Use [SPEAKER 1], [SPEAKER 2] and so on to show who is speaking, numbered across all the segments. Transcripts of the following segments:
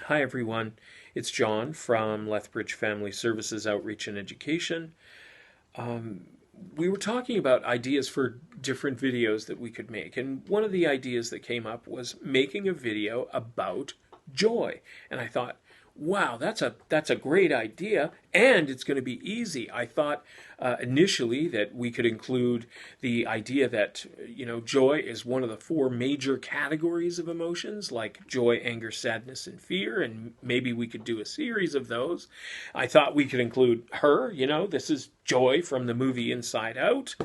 [SPEAKER 1] Hi everyone, it's John from Lethbridge Family Services Outreach and Education. We were talking about ideas for different videos that we could make, and one of the ideas that came up was making a video about joy. And I thought, wow, that's a great idea, and it's going to be easy. I thought initially that we could include the idea that joy is one of the four major categories of emotions, like joy, anger, sadness, and fear, and maybe we could do a series of those. I thought we could include her. This is Joy from the movie Inside Out.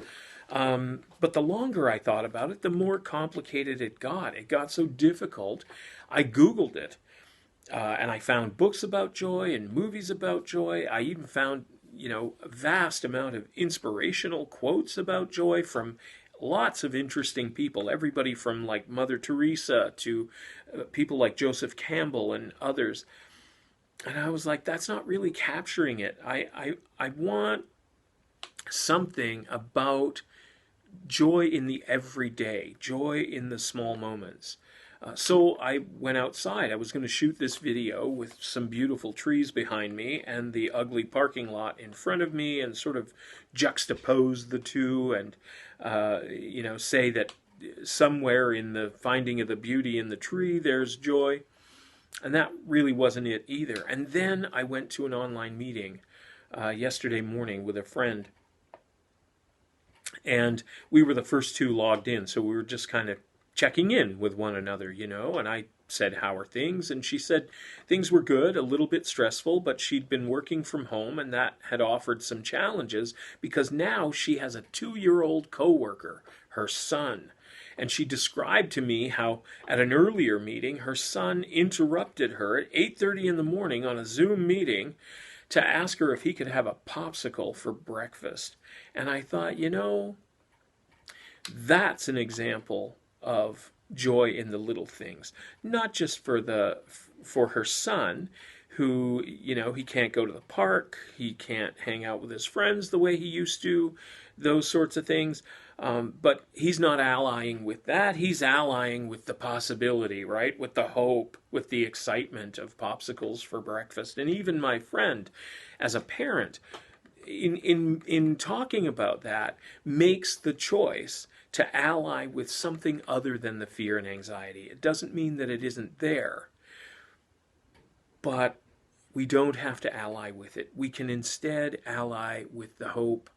[SPEAKER 1] But the longer I thought about it, the more complicated it got. It got so difficult. I Googled it. And I found books about joy and movies about joy. I even found, a vast amount of inspirational quotes about joy from lots of interesting people. Everybody from like Mother Teresa to people like Joseph Campbell and others. And I was like, that's not really capturing it. I want something about joy in the everyday, joy in the small moments. So I went outside. I was going to shoot this video with some beautiful trees behind me and the ugly parking lot in front of me, and sort of juxtapose the two and, say that somewhere in the finding of the beauty in the tree, there's joy. And that really wasn't it either. And then I went to an online meeting yesterday morning with a friend. And we were the first two logged in, so we were just kind of checking in with one another, and I said, how are things? And she said things were good, a little bit stressful, but she'd been working from home, and that had offered some challenges because now she has a 2-year-old coworker, her son. And she described to me how at an earlier meeting, her son interrupted her at 8:30 in the morning on a Zoom meeting to ask her if he could have a popsicle for breakfast. And I thought, that's an example of joy in the little things, not just for her son, who he can't go to the park, he can't hang out with his friends the way he used to, those sorts of things, but he's not allying with that. He's allying with the possibility, right, with the hope, with the excitement of popsicles for breakfast. And even my friend, as a parent, in talking about that, makes the choice to ally with something other than the fear and anxiety. It doesn't mean that it isn't there, but we don't have to ally with it. We can instead ally with the hope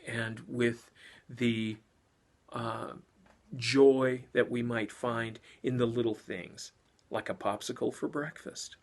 [SPEAKER 1] and with the joy that we might find in the little things, like a popsicle for breakfast.